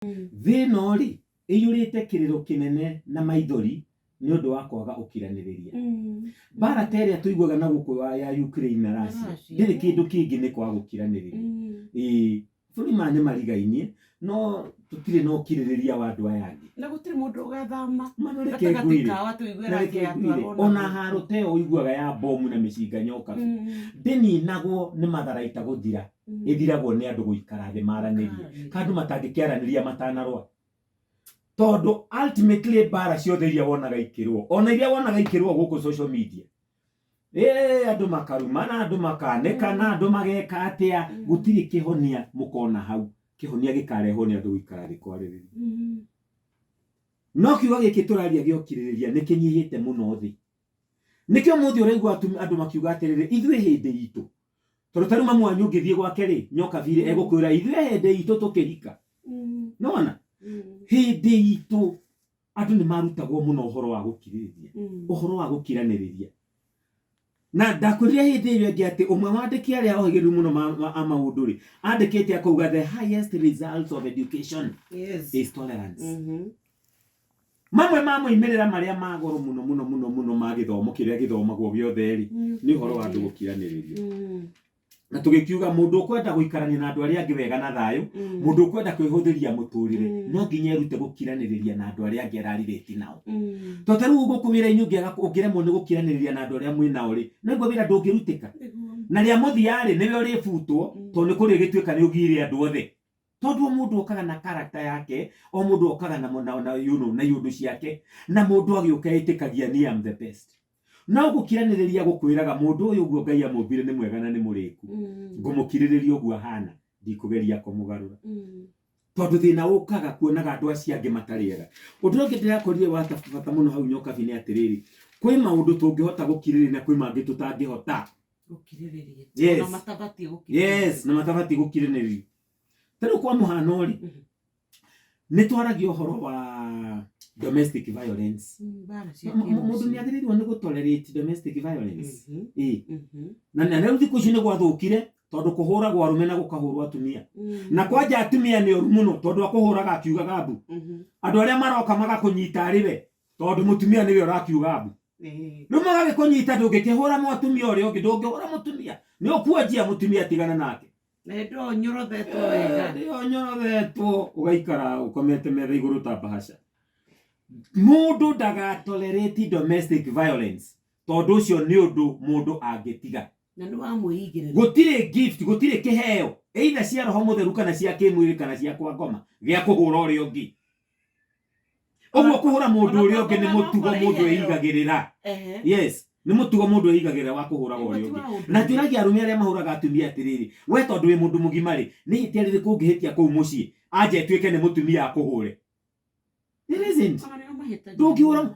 thina ri iyurite kiriro kinene na maithori ni undu wa kwaga ukiraniriria. Bara teria tuiguaga na guku ya Ukraine na Russia ndiri kindu kingi ni kwaga ukiraniriria. Bũrũri maya nĩ marigainie no tutire no kiririria wa andu aya angi na gutire mundu ugathama gatagatĩ kao atuiguira atwarwo ona haro teo uiguaga ya bomu na mĩcinga nyoka ndininagwo nĩ matharaita guthira ithiragwo nĩ andu guikara thĩ maranirie kandu matangĩkĩaraniria matanarwa tondu ultimately bara ciothe iria wonaga ikirwo ona iria wonaga ikirwo guku social media andu makarumana andu makanekana andu mageka atia gutiri kihonia mukona hau kihonia gikarehwo ni andu guikara thĩ kwarĩrĩria no kiugo giki turaria giokirĩrĩria nĩ kĩnyihĩte mũno thĩ nikio muthi ũraigua andu makiuga atĩrĩrĩ ithuĩ hĩndĩ itũ tondu taruma mwanyu ngĩthiĩ gwake rĩ nyoka vile egũkwĩra ithuĩ hĩndĩ itũ tũkĩrika nona hĩndĩ itũ andu nĩ marutagwo mũno ũhoro wa gũkirĩrĩria ũhoro wa gũkiranĩrĩria na ndakwĩrire hĩndĩ ĩyo ĩngĩ atĩ ũmwe wa andĩki arĩa ohĩgĩrĩru mũno maũndũ rĩ andĩkĩte akauga the highest results of education is tolerance. Mamwe ma moimĩrĩra marĩa ma goro mũno ma gĩthomo kĩrĩa gĩthomagwo gĩothe rĩ nĩ ũhoro wa andũ gũkiranĩrĩria. Na tũgĩkiuga mũndũ ũkwenda gũikarania na andũ arĩa angĩ wega na thayũ mũndũ ũkwenda kwĩhũthĩria mũtũrĩre no nginya erute gũkiranĩrĩria na andũ arĩa angĩ ararirĩti nao. Tondũ rĩu gũkũ wĩra-inĩ ũngĩremwo nĩ gũkiranĩrĩria na andũ arĩa mwĩ nao rĩ naguo wĩra ndũngĩrutĩka na rĩa mũthia rĩ nĩwe ũrĩbutwo tondũ nĩ kũrĩgĩtuĩka nĩ ũgire andũ othe tondu mũndũ okaga na character yake o mũndũ okaga na iũndũ ciake na mũndũ agĩũka etĩkagia ni am the best. No gũkiranĩrĩria gũkwĩraga mũndũ ũyũ ũguo Ngai amũmbire nĩ mwega na nĩ mũrĩku ngũmũkirĩrĩria ũguo hana ndikũgeria kũmũgarũra tondu thĩna ũkaga kuonaga andũ acio angĩ matarĩega. Ũndũ ũngĩ ndĩrakorire wa bata mũno hau nyoka nĩ atĩrĩrĩ kwĩ maũndũ tũngĩhota gũkirĩrĩria na kwĩ mangĩ tũtangĩhota gũkirĩrĩria na matabatiĩ gũkiranĩrĩria. Tarĩu kwa mũhano rĩ nĩ twaragia ũhoro wa domestic violence. Mũndũ nĩ agĩrĩirwo nĩ gũtolerate domestic violence. Na rĩu thikũ ici nĩ gwathũkire tondu kũhũragwo arũme na gũkahũrwo atumia na kwanja atumia nĩ oru mũno tondu akũhũraga akiugaga mbu andũ arĩa maroka magakũnyita arĩ we tondu mũtumia nĩwe ũrakiuga mbu rĩu magagĩkũnyita ndũngĩkĩhũra mũtumia ũrĩa ũngĩ ndũngĩhũra mũtumia nĩ ũkuanjia mũtumia tigana nake ndio nyorodhetwo wega ndio nyorodhetwo ugaikara ukomete metha igũrũ ta bahasha. Mũndũ ndagatolerate domestic violence tondu ũcio nĩ ũndũ mũndũ angĩtiga na nĩ wa mwĩigĩrĩra. Gũtirĩ gift gũtirĩ kĩheo either cia roho mũtheru kana cia kĩmwĩrĩ kana cia kwa ngoma gĩa kũhũra ũrĩa ũngĩ. Ũguo kũhũra mũndũ ũrĩa ũngĩ nĩ mũtugo mũndũ eigagĩrĩra. Yes nĩ mũtugo mũndũ eigagĩrĩra wa kũhũra ũrĩa ũngĩ. Na njũragia arũme arĩa mahũraga atumia atĩrĩrĩ we tondu wĩ mũndũ mũgima rĩ nĩ ihĩtia rĩrĩkũ ũngĩhĩtia kũu mũciĩ anje tuĩke nĩ mũtumia akũhũre. It isn't. Ndũngĩhũra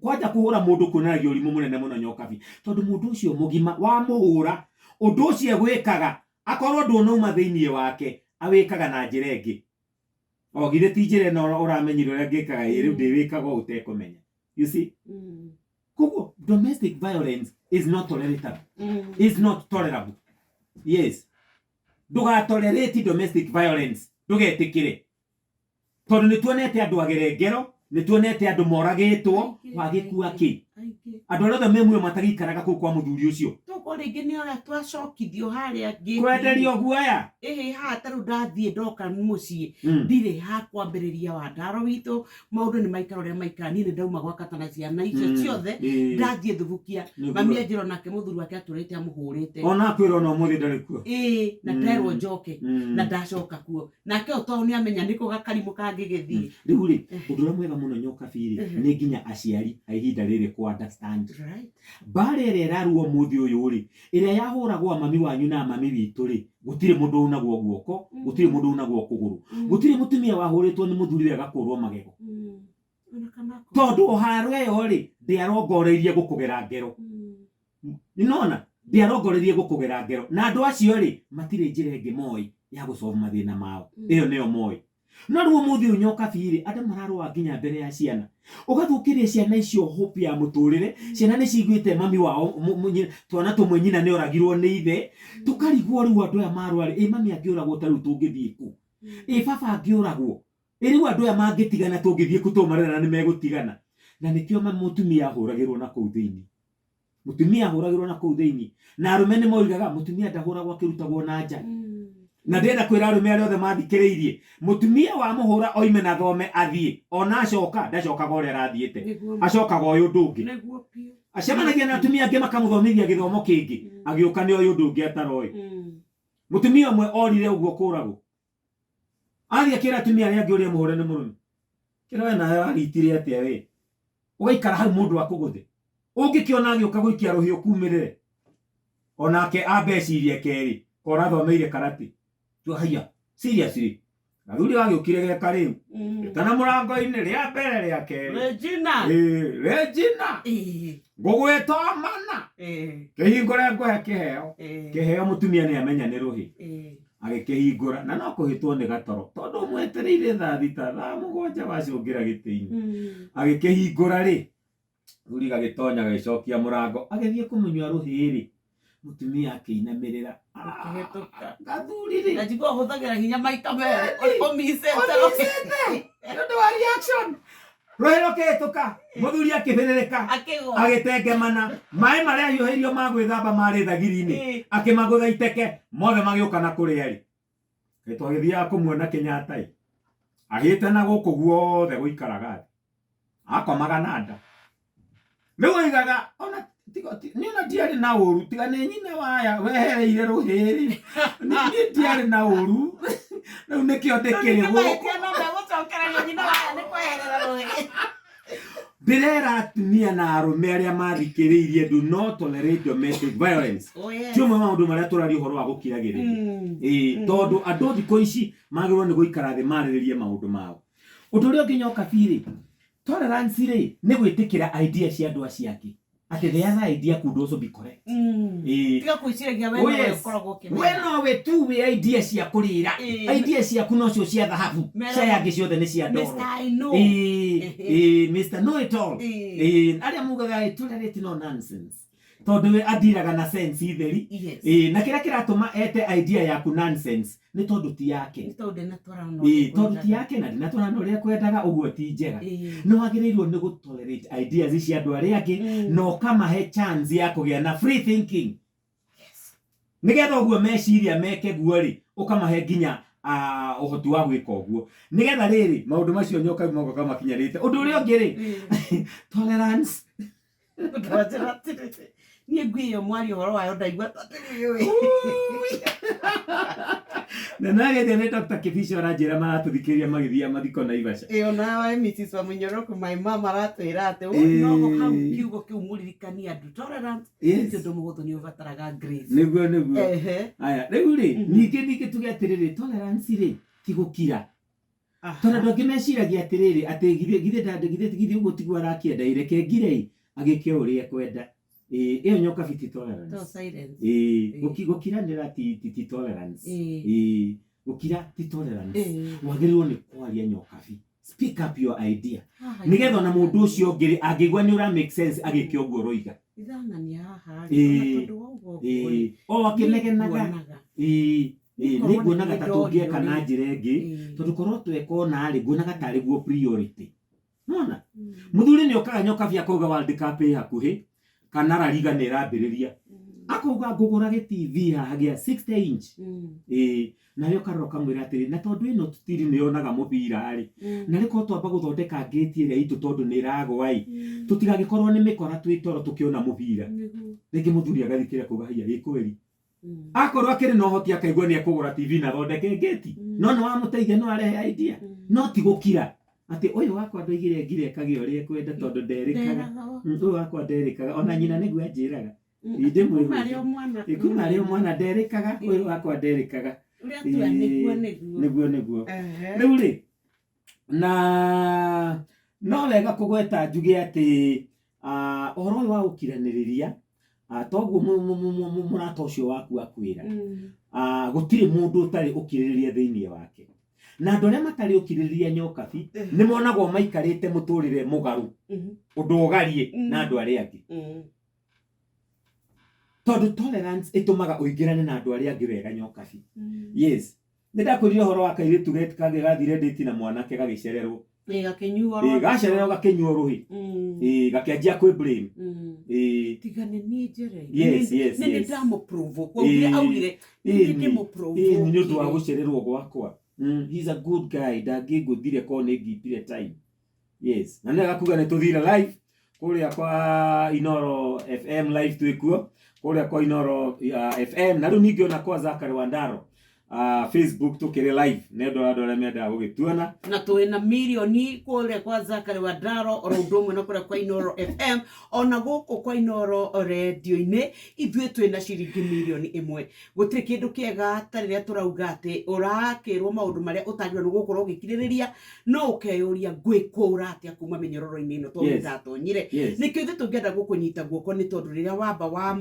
kwanja kũhũra mũndũ kuonanagia ũrimũ mũnene mũno nyokabi tondu mũndũ ũcio mũgima wa mũhũra ũndũ ũcio gwĩkaga akorwo ndũnauma thĩinĩ wake awĩkaga na njĩra ĩngĩ o githĩ ti njĩra ĩno ũramenyire ũrĩa ngĩkaga rĩu ndĩwĩkaga ũtekũmenya. You see koguo domestic violence is not tolerable. Is not tolerable. Yes ndũgatolerate domestic violence ndũgetĩkĩre tondu nĩ tuonete andũ agerengero nĩ tuonete andũ moragĩtwo wagĩkua kĩ andũ arĩa othe me muoyo matagĩikaraga kũu kwa mũthuri ũcio toko rĩngĩ nĩ ora twacokithio harĩa ngĩ kwenderio guoya haha tarĩu ndathiĩ ndoka mũciĩ ndirĩ ha kwambĩrĩria wa ndaro witũ maũndũ nĩ maikara ũrĩa maikara niĩ nĩ ndauma gwaka ta na ciana icio ciothe ndathiĩ thubukia mami anjĩra nake mũthuri wake atũrĩte amũhũrĩte ona akwĩra ona ũmũthĩ ndarĩ kuo na nderwo njoke na ndacoka kuo nake o tondũ nĩ amenya nĩkũ gakarimũ kangĩgĩthiĩ. Rĩu rĩ ũndũ ũrĩa mwega mũno nyoka biri nĩ nginya aciari a ihinda rĩrĩ ku understand bara ĩrĩa ĩraruo mũthĩ ũyũ rĩ ĩrĩa yahũragwo mami wanyu na mami witũ rĩ gũtirĩ mũndũ ũnagwo guoko gũtirĩ mũndũ ũnagwo kũgũrũ gũtirĩ mũtumia wahũrĩtwo nĩ mũthuri we agakũrwo magego tondu o haro ĩyo rĩ ndĩarongoreirie gũkũgera ngero. Nĩnona ndĩarongoreirie gũkũgera ngero na andũ acio rĩ matirĩ njĩra ĩngĩ moĩ ya gũsolve mathĩna mao ĩyo nĩyo moĩ. No rĩu mũthĩ ũyũ nyoka biri andũ mararũa nginya mbere ya ciana ũgathũkĩria ciana icio hope ya mũtũrĩre. Ciana nĩ ciguĩte mami wao twana tũmwe nyina nĩ oragirwo nĩ ithe tũkarigwo rĩu andũ aya marũa rĩ mami angĩũragwo ta rĩu tũngĩthiĩ kũ baba angĩũragwo iriu andu aya mangĩtigana tũngĩthiĩ kũtũmarana nĩ megũtigana na nĩkĩo mũtumia ahũragĩrwo na kũu thĩinĩ mũtumia ahũragĩrwo na kũu thĩinĩ na arũme nĩ moigaga mũtumia ndahũragwo akĩrutagwo na nja na ndĩrenda kwĩra arũme arĩa othe mathikĩrĩirie mũtumia wa mũhũra oime na thome athiĩ ona acoka ndacokaga ũrĩa arathiĩte acokaga ũyũ ũndũ ũngĩ acemanagia na atumia angĩ makamũthomithia gĩthomo kĩngĩ agĩũka nĩ ũyũ ũndũ ũngĩ ataroĩ mũtumia ũmwe orire ũguo kũragwo athiĩ akĩra atumia arĩa angĩ ũrĩa mũhũre nĩ mũrũme kĩra we nawe waritire atĩa we ũgaikara hau mũndũ akũgũthe ũngĩkĩona agĩũka gũikia rũhiũ kumĩrĩre onake ambecirie kerĩ korathomeire karate haya seriously gathuri wagĩũkire geka rĩu tana mũrango-inĩ rĩa mbere rĩa kerĩ Regina ngũgwĩta mana kĩhingũre ngũhe kĩheo mũtumia nĩ amenya nĩ rũhĩ agĩkĩhingũra na no kũhĩtwo nĩ gatoro tondũ mwetereire thaa thita thaa mũgwanja wacũngĩra gĩtĩ-inĩ agĩkĩhingũra rĩ thuri gagĩtonya gagĩcokia mũrango agĩthiĩ kũmũnyua rũhĩ rĩ mutumia akĩinamĩrĩra gathuri rĩ najigua hũthagĩra hinya maita merĩ ũmicete nĩũndũ wa reaction rũhĩ rũkĩhĩtũka mũthuri akĩbĩrĩrĩka agĩtengemana maĩ marĩa ahiũhĩirio ma gwĩthamba marĩ thagiri-inĩ akĩmagũtha iteke mothe magĩũka na kũrĩa rĩ twagĩthiaga kũmuona Kenyatta ahĩte na gũkũ guothe gũikaraga thĩ akomaga na nda rĩu oigaga ona niona ndiarĩ na ũru tiga nĩ nyina waya wehereire rũhĩrĩ niĩ ndiarĩ na ũru rĩu nĩkĩo ndĩkĩrĩ gũkũ ndĩrera atumia na arũme arĩa mathikĩrĩirie do not tolerate domestic violence ti ũmwe maũndũ marĩa tũraria ũhoro wa gũkiragĩrĩria tondũ andũ thikũ ici magĩrĩirwo nĩ gũikara thĩ marĩrĩrie maũndũ mao ũndũ ũrĩa ũngĩ nyoka birĩ tolerance rĩ nĩ gwĩtĩkĩra idea cia andũ acio angĩ atĩ the other idea could also be correct tiga kwĩciragia we no ũkoragwo ũkĩmenya we nowe tu wĩ idea cia kũrĩra idea ciaku nocio cia thahabu cia angĩ ciothe nĩ cia ndoro Mr. Know It All arĩa mugaga tolerate no nonsense tondũ we athiraga na sense theri na kĩrĩa kĩratũma ete idea yaku nonsense nĩ tondũ ti yake tondũ ti yake na ndinatwarana ũrĩa kwendaga ũguo ti njega no wagĩrĩirwo nĩ gũtolerate ideas cia andũ arĩa angĩ na ũkamahe chance ya kũgĩa na free thinking nĩgetha ũguo meciria meke guo rĩ ũkamahe nginya ũhoti wa gwĩka ũguo nĩgetha rĩrĩ maũndũ macio nyoka moko kama kinyanĩte ũndũ ũrĩa ũngĩ rĩ tolerance niĩ ngui ĩyo mwari ũhoro wayo ndaigua tatĩrĩ na nagĩthiĩ nĩ Dr. Kibisho aranjĩra maratũthikĩria magĩthiĩ mathiko Naivasha nawe Mrs. Wamunyoroku my mama aratwĩra atĩ no hau kiugo kĩu mũririkania andũ tolerance ti ũndũ mũhũthũ nĩ ũbataraga grace nĩguo aya rĩu rĩ ningĩ tuge atĩrĩrĩ tolerance rĩ ti gũkira tondũ andũ angĩ meciragia atĩrĩrĩ atĩ githĩ ũguo tiguo arakĩenda ireke ngire agĩke ũrĩa ekwenda ĩyo nyoka biti tolerance gũkiranĩra ti tolerance gũkira ti tolerance wagĩrĩirwo nĩ kwaria nyoka bi speak up your idea nĩgetha ona mũndũ ũcio ũngĩ angĩigua nĩ ũra make sense agĩke ũguo roiga o akĩnegenaga nĩnguonaga ta tũngĩeka na njĩra ĩngĩ tondũ korwo tweka rĩ nguonaga tarĩ guo priority nona mũthuri nĩ okaga nyoka bi akauga World Cup ĩ hakuhĩ kana La Liga nĩ ĩrambĩrĩria akauga ngũgũra gĩ-TV haha gĩa 60 inch nayo karoro kamwĩra atĩrĩ na tondũ ĩno tũtiri nĩ yonaga mũbira rĩ na rĩkorwo twamba gũthondeka ngĩti ĩrĩa itũ tondũ nĩ ĩragwa tũtigagĩkorwo nĩ mĩkora twĩ toro tũkĩona mũbira rĩngĩ mũthuri agathikĩra kuga haiya gĩkweri akorwo akĩrĩ na ũhoti akaigua nĩ ekũgũra TV na thondeke ngĩti no nĩ wamũteithia no arehe idea no ti gũkira atĩ ũyũ wakwa ndoigire ngire kagĩ ũrĩa kwenda tondũ nderĩkaga ũyũ wakwa nderĩkaga ona nyina nĩguo anjĩraga kuma arĩ mwana nderĩkaga ũyũ wakwa nderĩkaga nĩguo rĩu rĩ na no wega kũgweta njuge atĩ ũhoro ũyũ wa gũkiranĩrĩria toguo mũrata ũcio waku akwĩra gũtirĩ mũndũ ũtarĩ ũkirĩrĩria thĩinĩ wake na andũ arĩa matarĩ ũkirĩrĩria nyoka bi nĩ monagwo maikarĩte mũtũrĩre mũgarũ ũndũ ũgarie na andũ arĩa angĩ tondũ tolerance ĩtũmaga ũingĩrane na andũ arĩa angĩ wega nyoka bi yes ndakwirire horo wa kairitu kage gathire date na mwanake gagicererwo gacererwo gakinyuo ruhi gakianjia kwi blame tigane ni njere yes ni ndamo provoke augire ni ndimo provoke ni ndu wa gucererwo gwakwa he's a good guy ndangiguthire ko ni ngipire time yes na nega kuga ni tuthire live kuria kwa Inoro FM live twikuo kuria kwa Inoro FM na riu ningi ona kwa Zakari Wandaro Facebook tukire live nendo andå menda gugituona na twina milioni kuria kwa Zakari Wandaro oro ndomwe na kuria kwa Inoro FM ona guku kwa Inoro radio-ini ithuĩ twina ciringi milioni 1 gutire kindu kiega ta riria turauga ati urakirwo maundu maria utagirwo ni gukorwo gikiririria no ukeyuria gwikura atia kuma minyororo-ini ino to ndatonyire nikio ithuĩ tungienda gukunyita guoko ni tondu riria wamba wa